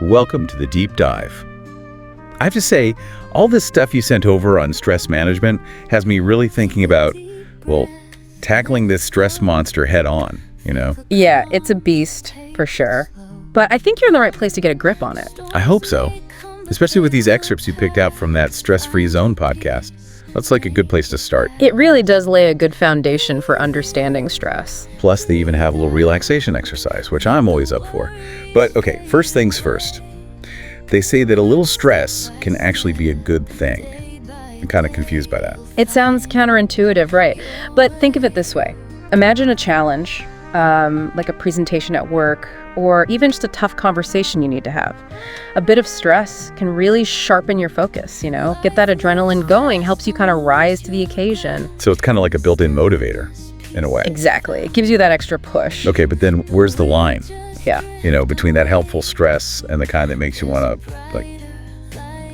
welcome to the Deep Dive. I have to say, all this stuff you sent over on stress management has me really thinking about, well, tackling this stress monster head on, you know? Yeah, it's a beast, for sure. But I think you're in the right place to get a grip on it. I hope so, especially with these excerpts you picked out from that Stress-Free Zone podcast. That's like a good place to start. It really does lay a good foundation for understanding stress. Plus, they even have a little relaxation exercise, which I'm always up for. But okay, first things first. They say that a little stress can actually be a good thing. I'm kind of confused by that. It sounds counterintuitive, right? But think of it this way. Imagine a challenge, like a presentation at work, or even just a tough conversation you need to have. A bit of stress can really sharpen your focus, get that adrenaline going, helps you kind of rise to the occasion. So it's kind of like a built-in motivator, in a way. Exactly. It gives you that extra push. Okay, but then where's the line? Yeah. Between that helpful stress and the kind that makes you want to,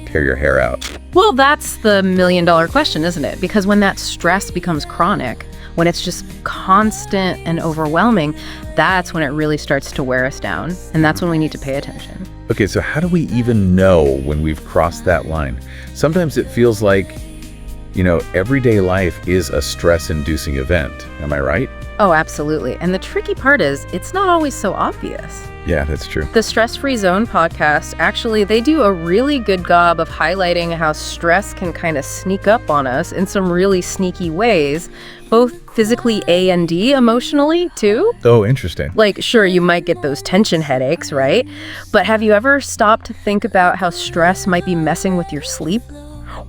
tear your hair out. Well, that's the million-dollar question, isn't it? Because when that stress becomes chronic, when it's just constant and overwhelming, that's when it really starts to wear us down. And that's when we need to pay attention. Okay, so how do we even know when we've crossed that line? Sometimes it feels like, everyday life is a stress-inducing event. Am I right? Oh, absolutely. And the tricky part is, it's not always so obvious. Yeah, that's true. The Stress-Free Zone podcast, actually, they do a really good job of highlighting how stress can kind of sneak up on us in some really sneaky ways, both physically and emotionally, too. Oh, interesting. Sure, you might get those tension headaches, right? But have you ever stopped to think about how stress might be messing with your sleep?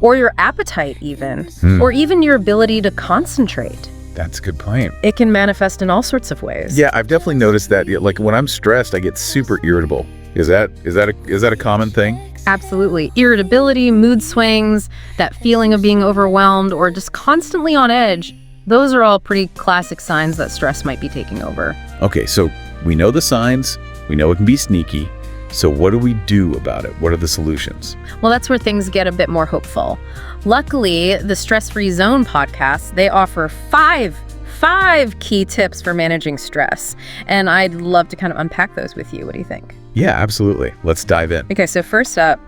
Or your appetite, even? Or even your ability to concentrate? That's a good point. It can manifest in all sorts of ways. Yeah, I've definitely noticed that. Like when I'm stressed, I get super irritable. Is that a common thing? Absolutely. Irritability, mood swings, that feeling of being overwhelmed, or just constantly on edge, those are all pretty classic signs that stress might be taking over. Okay, so we know the signs, we know it can be sneaky. So what do we do about it? What are the solutions? Well, that's where things get a bit more hopeful. Luckily, the Stress-Free Zone podcast, they offer five key tips for managing stress. And I'd love to kind of unpack those with you. What do you think? Yeah, absolutely. Let's dive in. Okay, so first up,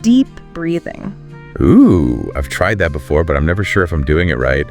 deep breathing. Ooh, I've tried that before, but I'm never sure if I'm doing it right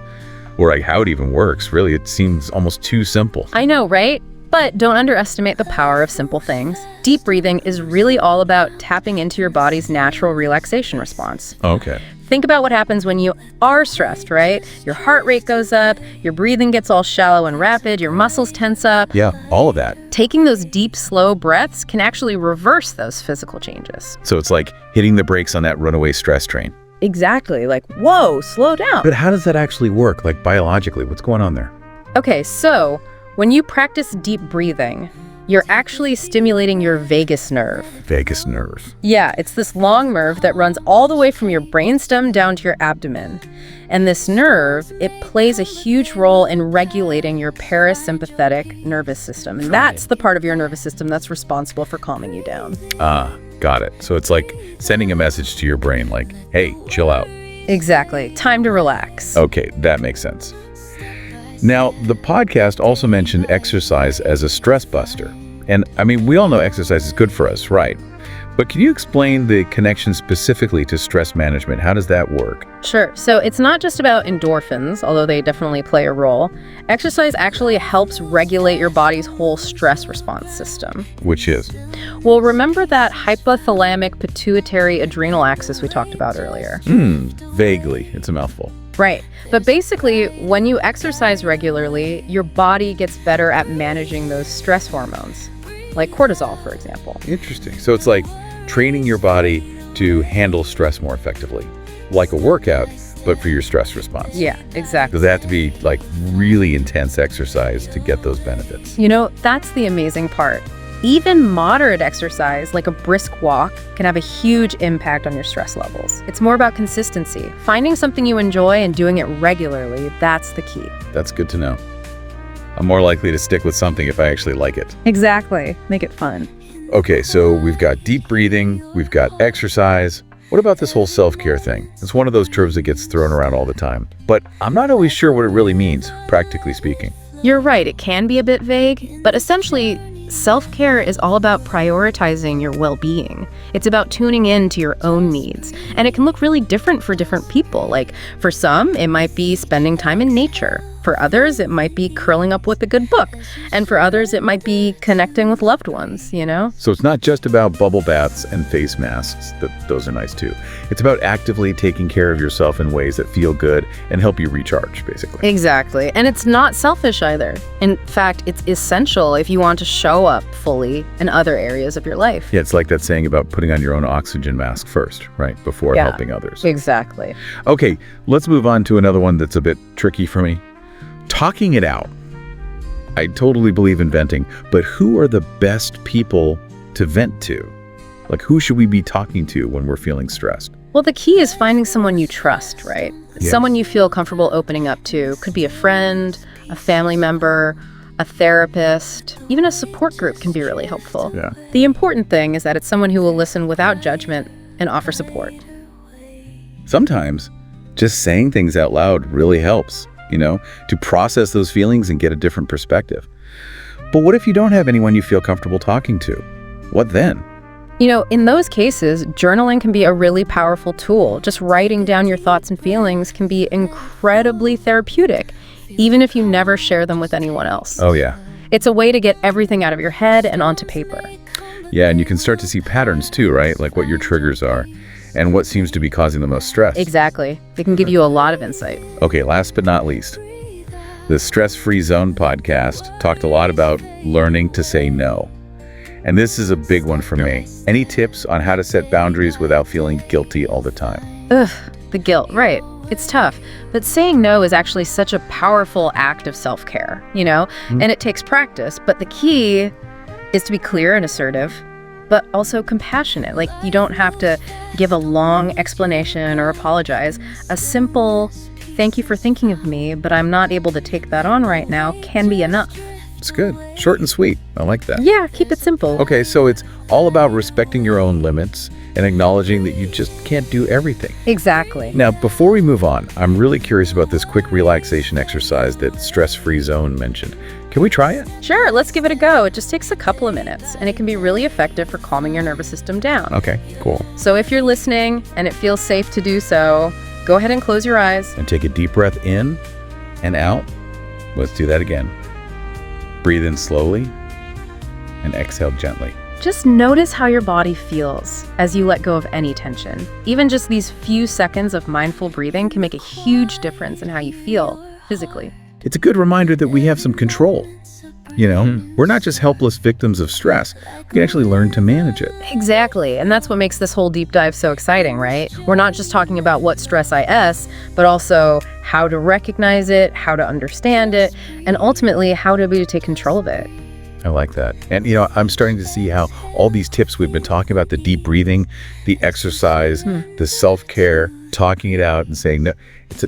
or how it even works. Really, it seems almost too simple. I know, right? But don't underestimate the power of simple things. Deep breathing is really all about tapping into your body's natural relaxation response. Okay. Think about what happens when you are stressed, right? Your heart rate goes up, your breathing gets all shallow and rapid, your muscles tense up. Yeah, all of that. Taking those deep, slow breaths can actually reverse those physical changes. So it's like hitting the brakes on that runaway stress train. Exactly. Whoa, slow down. But how does that actually work, biologically? What's going on there? Okay, so when you practice deep breathing, you're actually stimulating your vagus nerve. Vagus nerve. Yeah, it's this long nerve that runs all the way from your brainstem down to your abdomen. And this nerve, it plays a huge role in regulating your parasympathetic nervous system. And that's the part of your nervous system that's responsible for calming you down. Ah, got it. So it's like sending a message to your brain hey, chill out. Exactly. Time to relax. Okay, that makes sense. Now, the podcast also mentioned exercise as a stress buster. And we all know exercise is good for us, right? But can you explain the connection specifically to stress management? How does that work? Sure. So it's not just about endorphins, although they definitely play a role. Exercise actually helps regulate your body's whole stress response system. Which is? Well, remember that hypothalamic pituitary adrenal axis we talked about earlier? Vaguely. It's a mouthful. Right. But basically, when you exercise regularly, your body gets better at managing those stress hormones, like cortisol, for example. Interesting. So it's like training your body to handle stress more effectively, like a workout, but for your stress response. Yeah, exactly. Does it have to be really intense exercise to get those benefits? That's the amazing part. Even moderate exercise, like a brisk walk, can have a huge impact on your stress levels. It's more about consistency. Finding something you enjoy and doing it regularly, that's the key. That's good to know. I'm more likely to stick with something if I actually like it. Exactly. Make it fun. Okay, so we've got deep breathing, we've got exercise. What about this whole self-care thing? It's one of those terms that gets thrown around all the time, but I'm not always sure what it really means, practically speaking. You're right, it can be a bit vague, but essentially, self-care is all about prioritizing your well-being. It's about tuning in to your own needs. And it can look really different for different people. Like, for some, it might be spending time in nature. For others, it might be curling up with a good book. And for others, it might be connecting with loved ones, you know? So it's not just about bubble baths and face masks. Those are nice too. It's about actively taking care of yourself in ways that feel good and help you recharge, basically. Exactly. And it's not selfish either. In fact, it's essential if you want to show up fully in other areas of your life. Yeah, it's like that saying about putting on your own oxygen mask first, right? Before helping others. Exactly. Okay, let's move on to another one that's a bit tricky for me. Talking it out. I totally believe in venting, but who are the best people to vent to? Like, who should we be talking to when we're feeling stressed? Well, the key is finding someone you trust, right? Yeah. Someone you feel comfortable opening up to. Could be a friend, a family member, a therapist, even a support group can be really helpful. Yeah. The important thing is that it's someone who will listen without judgment and offer support. Sometimes just saying things out loud really helps, to process those feelings and get a different perspective. But what if you don't have anyone you feel comfortable talking to? What then? In those cases, journaling can be a really powerful tool. Just writing down your thoughts and feelings can be incredibly therapeutic, even if you never share them with anyone else. Oh, yeah. It's a way to get everything out of your head and onto paper. Yeah, and you can start to see patterns too, right? Like what your triggers are and what seems to be causing the most stress. Exactly. It can give you a lot of insight. Okay, last but not least, the Stress-Free Zone podcast talked a lot about learning to say no. And this is a big one for me. Any tips on how to set boundaries without feeling guilty all the time? Ugh, the guilt, right. It's tough. But saying no is actually such a powerful act of self-care, And it takes practice. But the key is to be clear and assertive, but also compassionate. Like, you don't have to give a long explanation or apologize. A simple, "Thank you for thinking of me, but I'm not able to take that on right now," can be enough. It's good. Short and sweet. I like that. Yeah, keep it simple. Okay, so it's all about respecting your own limits and acknowledging that you just can't do everything. Exactly. Now, before we move on, I'm really curious about this quick relaxation exercise that Stress-Free Zone mentioned. Can we try it? Sure, let's give it a go. It just takes a couple of minutes, and it can be really effective for calming your nervous system down. Okay, cool. So if you're listening and it feels safe to do so, go ahead and close your eyes. And take a deep breath in and out. Let's do that again. Breathe in slowly and exhale gently. Just notice how your body feels as you let go of any tension. Even just these few seconds of mindful breathing can make a huge difference in how you feel physically. It's a good reminder that we have some control. We're not just helpless victims of stress. We can actually learn to manage it. Exactly. And that's what makes this whole deep dive so exciting, right? We're not just talking about what stress is, but also how to recognize it, how to understand it, and ultimately how to be able to take control of it. I like that. And, I'm starting to see how all these tips we've been talking about, the deep breathing, the exercise, the self-care, talking it out and saying no,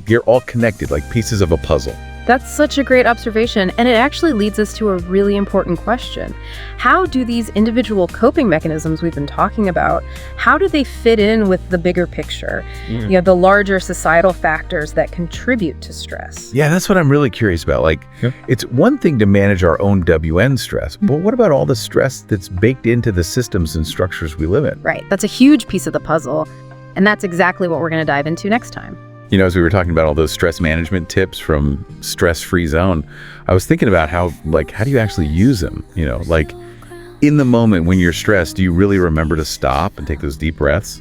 you're all connected like pieces of a puzzle. That's such a great observation, and it actually leads us to a really important question. How do these individual coping mechanisms we've been talking about, how do they fit in with the bigger picture? The larger societal factors that contribute to stress. Yeah, that's what I'm really curious about. It's one thing to manage our own WN stress, but what about all the stress that's baked into the systems and structures we live in? Right, that's a huge piece of the puzzle, and that's exactly what we're going to dive into next time. As we were talking about all those stress management tips from Stress-Free Zone, I was thinking about how do you actually use them? In the moment when you're stressed, do you really remember to stop and take those deep breaths?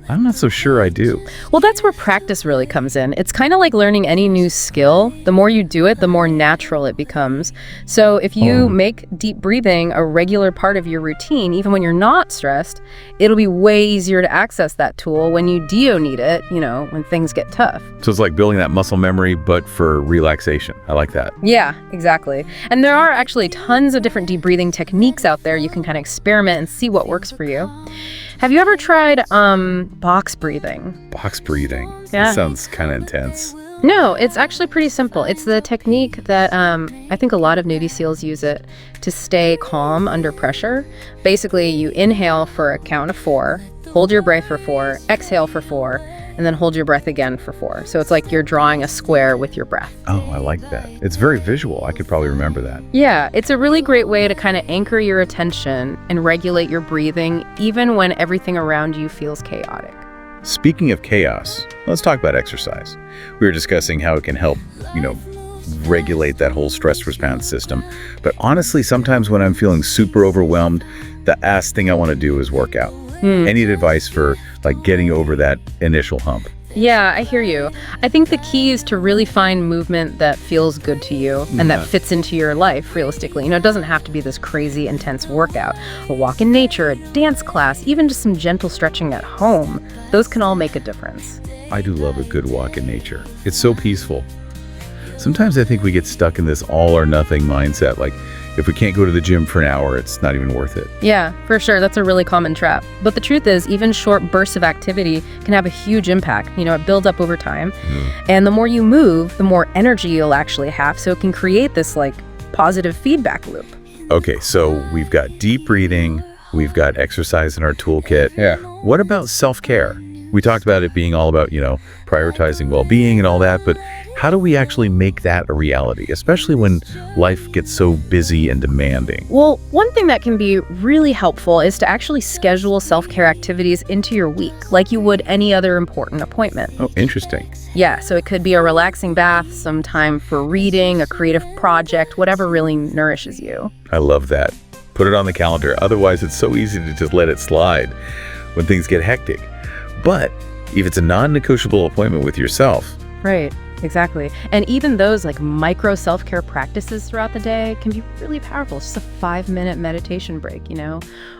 I'm not so sure I do. Well, that's where practice really comes in. It's kind of like learning any new skill. The more you do it, the more natural it becomes. So if you make deep breathing a regular part of your routine, even when you're not stressed, it'll be way easier to access that tool when you need it, when things get tough. So it's like building that muscle memory, but for relaxation. I like that. Yeah, exactly. And there are actually tons of different deep breathing techniques out there. You can kind of experiment and see what works for you. Have you ever tried box breathing? Box breathing? Yeah. That sounds kind of intense. No, it's actually pretty simple. It's the technique that I think a lot of Navy SEALs use it to stay calm under pressure. Basically, you inhale for a count of 4, hold your breath for 4, exhale for 4, and then hold your breath again for 4. So it's like you're drawing a square with your breath. Oh, I like that. It's very visual. I could probably remember that. Yeah, it's a really great way to kind of anchor your attention and regulate your breathing, even when everything around you feels chaotic. Speaking of chaos, let's talk about exercise. We were discussing how it can help, regulate that whole stress response system. But honestly, sometimes when I'm feeling super overwhelmed, the last thing I want to do is work out. Any advice for getting over that initial hump? Yeah, I hear you. I think the key is to really find movement that feels good to you and that fits into your life realistically. It doesn't have to be this crazy, intense workout. A walk in nature, a dance class, even just some gentle stretching at home. Those can all make a difference. I do love a good walk in nature. It's so peaceful. Sometimes I think we get stuck in this all or nothing mindset. Like, if we can't go to the gym for an hour, it's not even worth it. Yeah, for sure. That's a really common trap. But the truth is, even short bursts of activity can have a huge impact. It builds up over time. And the more you move, the more energy you'll actually have. So it can create this positive feedback loop. Okay, so we've got deep breathing, we've got exercise in our toolkit. Yeah. What about self-care? We talked about it being all about, prioritizing well-being and all that, but how do we actually make that a reality, especially when life gets so busy and demanding? Well, one thing that can be really helpful is to actually schedule self-care activities into your week, like you would any other important appointment. Oh, interesting. Yeah, so it could be a relaxing bath, some time for reading, a creative project, whatever really nourishes you. I love that. Put it on the calendar. Otherwise, it's so easy to just let it slide when things get hectic. But if it's a non-negotiable appointment with yourself. Right, exactly. And even those micro self-care practices throughout the day can be really powerful. It's just a 5-minute meditation break,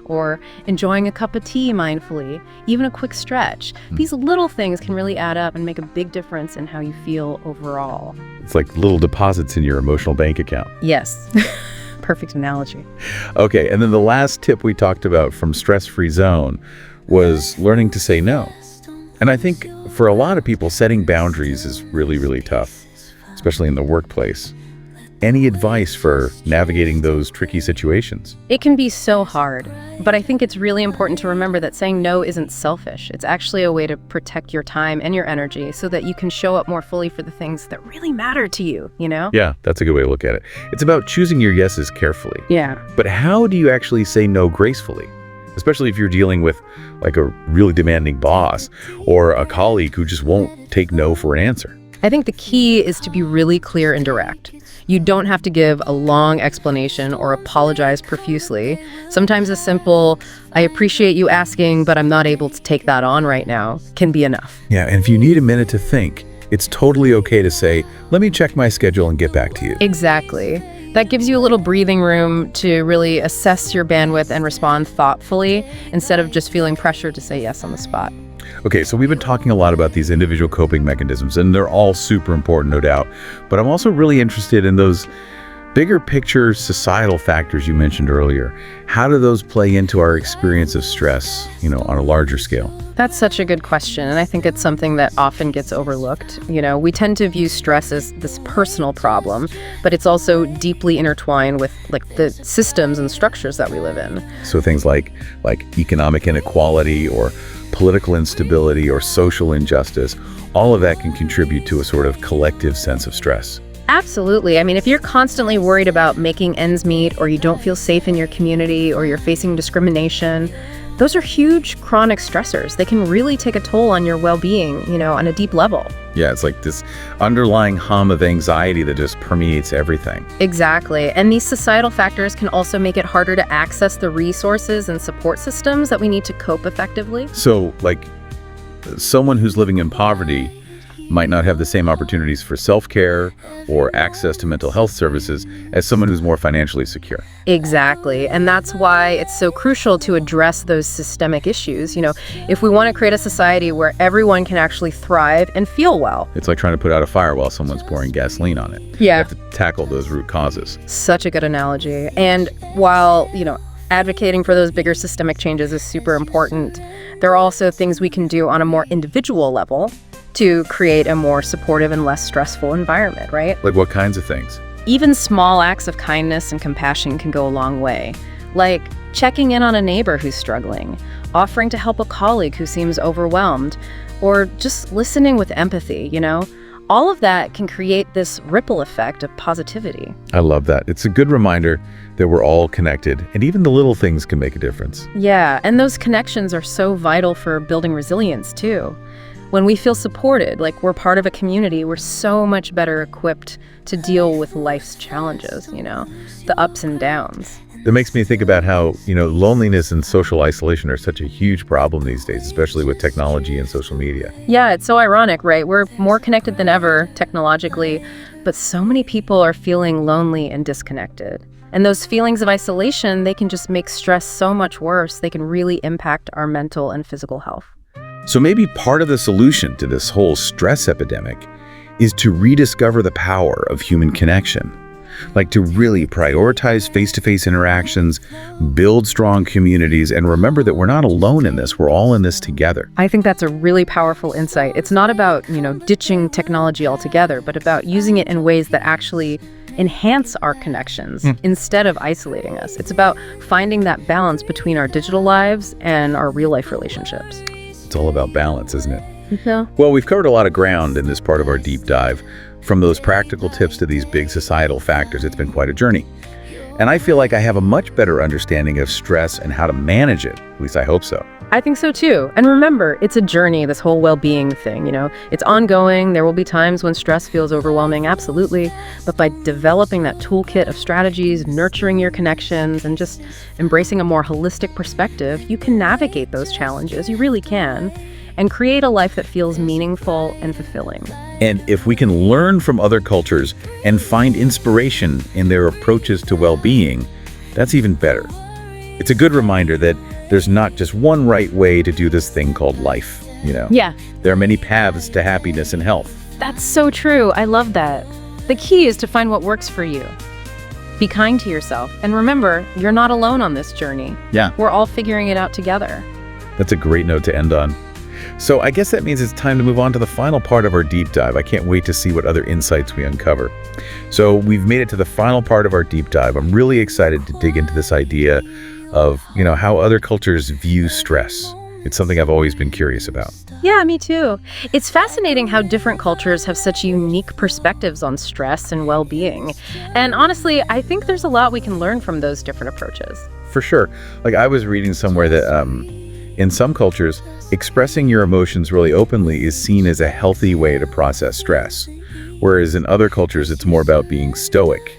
or enjoying a cup of tea mindfully, even a quick stretch. These little things can really add up and make a big difference in how you feel overall. It's like little deposits in your emotional bank account. Yes. Perfect analogy. Okay, and then the last tip we talked about from Stress-Free Zone was learning to say no. And I think for a lot of people, setting boundaries is really, really tough, especially in the workplace. Any advice for navigating those tricky situations? It can be so hard, but I think it's really important to remember that saying no isn't selfish. It's actually a way to protect your time and your energy so that you can show up more fully for the things that really matter to you, Yeah, that's a good way to look at it. It's about choosing your yeses carefully. Yeah. But how do you actually say no gracefully? Especially if you're dealing with a really demanding boss or a colleague who just won't take no for an answer. I think the key is to be really clear and direct. You don't have to give a long explanation or apologize profusely. Sometimes a simple, "I appreciate you asking, but I'm not able to take that on right now," can be enough. Yeah, and if you need a minute to think, it's totally okay to say, "Let me check my schedule and get back to you." Exactly. That gives you a little breathing room to really assess your bandwidth and respond thoughtfully instead of just feeling pressured to say yes on the spot. Okay, so we've been talking a lot about these individual coping mechanisms, and they're all super important, no doubt. But I'm also really interested in those bigger picture societal factors you mentioned earlier. How do those play into our experience of stress, on a larger scale? That's such a good question, and I think it's something that often gets overlooked. We tend to view stress as this personal problem, but it's also deeply intertwined with the systems and structures that we live in. So things like economic inequality or political instability or social injustice, all of that can contribute to a sort of collective sense of stress. Absolutely. I mean, if you're constantly worried about making ends meet, or you don't feel safe in your community, or you're facing discrimination, those are huge chronic stressors. They can really take a toll on your well-being, on a deep level. Yeah, it's like this underlying hum of anxiety that just permeates everything. Exactly. And these societal factors can also make it harder to access the resources and support systems that we need to cope effectively. So, someone who's living in poverty might not have the same opportunities for self-care or access to mental health services as someone who's more financially secure. Exactly. And that's why it's so crucial to address those systemic issues. If we want to create a society where everyone can actually thrive and feel well. It's like trying to put out a fire while someone's pouring gaseline on it. Yeah. You have to tackle those root causes. Such a good analogy. And while, advocating for those bigger systemic changes is super important, there are also things we can do on a more individual level to create a more supportive and less stressful environment, right? Like what kinds of things? Even small acts of kindness and compassion can go a long way. Like checking in on a neighbor who's struggling, offering to help a colleague who seems overwhelmed, or just listening with empathy, All of that can create this ripple effect of positivity. I love that. It's a good reminder that we're all connected, and even the little things can make a difference. Yeah, and those connections are so vital for building resilience, too. When we feel supported, like we're part of a community, we're so much better equipped to deal with life's challenges, the ups and downs. That makes me think about how, loneliness and social isolation are such a huge problem these days, especially with technology and social media. Yeah, it's so ironic, right? We're more connected than ever technologically, but so many people are feeling lonely and disconnected. And those feelings of isolation, they can just make stress so much worse. They can really impact our mental and physical health. So maybe part of the solution to this whole stress epidemic is to rediscover the power of human connection. Like to really prioritize face-to-face interactions, build strong communities, and remember that we're not alone in this. We're all in this together. I think that's a really powerful insight. It's not about, ditching technology altogether, but about using it in ways that actually enhance our connections instead of isolating us. It's about finding that balance between our digital lives and our real-life relationships. It's all about balance, isn't it? Yeah. Well, we've covered a lot of ground in this part of our deep dive. From those practical tips to these big societal factors, it's been quite a journey. And I feel like I have a much better understanding of stress and how to manage it. At least I hope so. I think so too. And remember, it's a journey, this whole well-being thing, It's ongoing. There will be times when stress feels overwhelming, absolutely. But by developing that toolkit of strategies, nurturing your connections, and just embracing a more holistic perspective, you can navigate those challenges. You really can. And create a life that feels meaningful and fulfilling. And if we can learn from other cultures and find inspiration in their approaches to well-being, that's even better. It's a good reminder that there's not just one right way to do this thing called life, Yeah. There are many paths to happiness and health. That's so true. I love that. The key is to find what works for you. Be kind to yourself. And remember, you're not alone on this journey. Yeah. We're all figuring it out together. That's a great note to end on. So I guess that means it's time to move on to the final part of our deep dive. I can't wait to see what other insights we uncover. So we've made it to the final part of our deep dive. I'm really excited to dig into this idea of, how other cultures view stress. It's something I've always been curious about. Yeah, me too. It's fascinating how different cultures have such unique perspectives on stress and well-being. And honestly, I think there's a lot we can learn from those different approaches. For sure. Like I was reading somewhere that in some cultures, expressing your emotions really openly is seen as a healthy way to process stress. Whereas in other cultures, it's more about being stoic,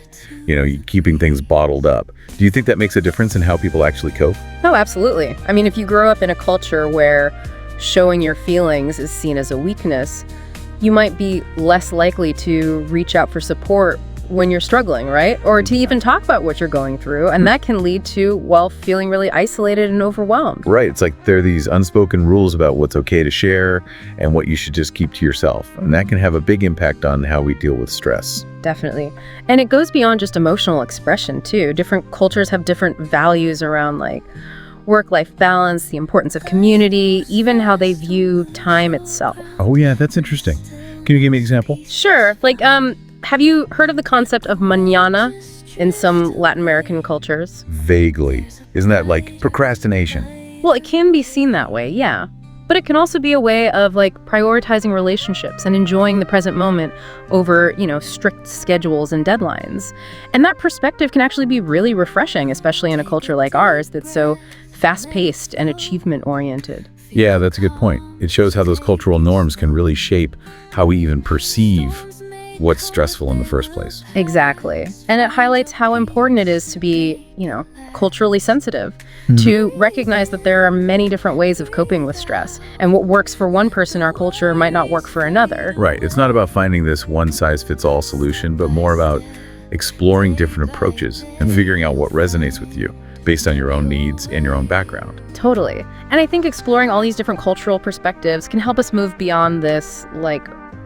keeping things bottled up. Do you think that makes a difference in how people actually cope? Oh, absolutely. I mean, if you grow up in a culture where showing your feelings is seen as a weakness, you might be less likely to reach out for support when you're struggling, right? Or to even talk about what you're going through. And that can lead to, feeling really isolated and overwhelmed. Right. It's like there are these unspoken rules about what's okay to share and what you should just keep to yourself. And that can have a big impact on how we deal with stress. Definitely. And it goes beyond just emotional expression, too. Different cultures have different values around work-life balance, the importance of community, even how they view time itself. Oh, yeah, that's interesting. Can you give me an example? Sure. Have you heard of the concept of mañana in some Latin American cultures? Vaguely. Isn't that like procrastination? Well, it can be seen that way, yeah. But it can also be a way of prioritizing relationships and enjoying the present moment over, strict schedules and deadlines. And that perspective can actually be really refreshing, especially in a culture like ours that's so fast-paced and achievement-oriented. Yeah, that's a good point. It shows how those cultural norms can really shape how we even perceive what's stressful in the first place. Exactly. And it highlights how important it is to be, culturally sensitive, to recognize that there are many different ways of coping with stress. And what works for one person in our culture might not work for another. Right. It's not about finding this one-size-fits-all solution, but more about exploring different approaches and figuring out what resonates with you based on your own needs and your own background. Totally. And I think exploring all these different cultural perspectives can help us move beyond this,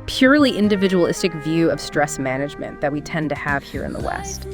purely individualistic view of stress management that we tend to have here in the West,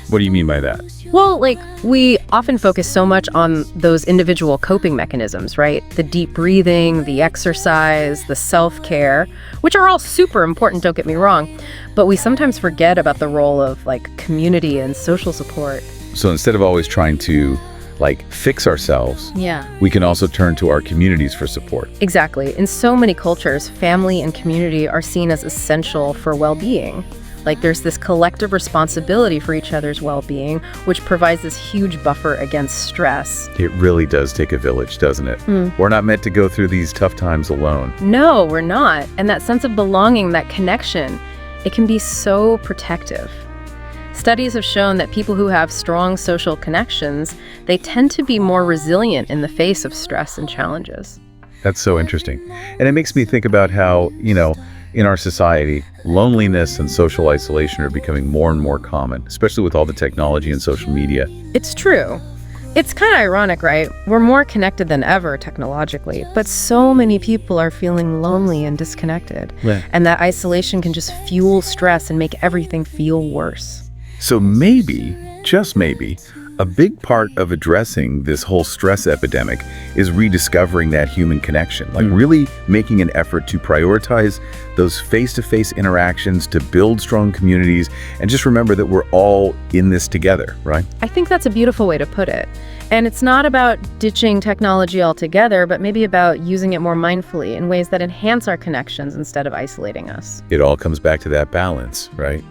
What do you mean by that? Well, we often focus so much on those individual coping mechanisms, right? The deep breathing, the exercise, the self-care, which are all super important, don't get me wrong. But we sometimes forget about the role of community and social support. So instead of always trying to like fix ourselves, Yeah. we can also turn to our communities for support. Exactly. In so many cultures, family and community are seen as essential for well-being. Like there's this collective responsibility for each other's well-being, which provides this huge buffer against stress. It really does take a village, doesn't it? We're not meant to go through these tough times alone. No, we're not. And that sense of belonging, that connection, it can be so protective. Studies have shown that people who have strong social connections, they tend to be more resilient in the face of stress and challenges. That's so interesting. And it makes me think about how, in our society, loneliness and social isolation are becoming more and more common, especially with all the technology and social media. It's true. It's kind of ironic, right? We're more connected than ever technologically, but so many people are feeling lonely and disconnected. Yeah. And that isolation can just fuel stress and make everything feel worse. So maybe, just maybe, a big part of addressing this whole stress epidemic is rediscovering that human connection, like really making an effort to prioritize those face-to-face interactions, to build strong communities, and just remember that we're all in this together, right? I think that's a beautiful way to put it. And it's not about ditching technology altogether, but maybe about using it more mindfully in ways that enhance our connections instead of isolating us. It all comes back to that balance, right?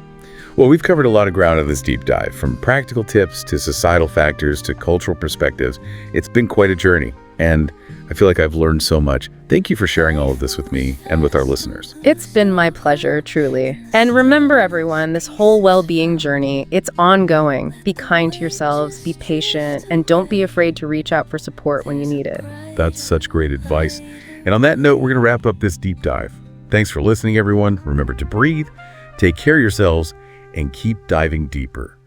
Well, we've covered a lot of ground in this deep dive, from practical tips to societal factors to cultural perspectives. It's been quite a journey, and I feel like I've learned so much. Thank you for sharing all of this with me and with our listeners. It's been my pleasure, truly. And remember, everyone, this whole well-being journey, it's ongoing. Be kind to yourselves, be patient, and don't be afraid to reach out for support when you need it. That's such great advice. And on that note, we're going to wrap up this deep dive. Thanks for listening, everyone. Remember to breathe, take care of yourselves, and keep diving deeper.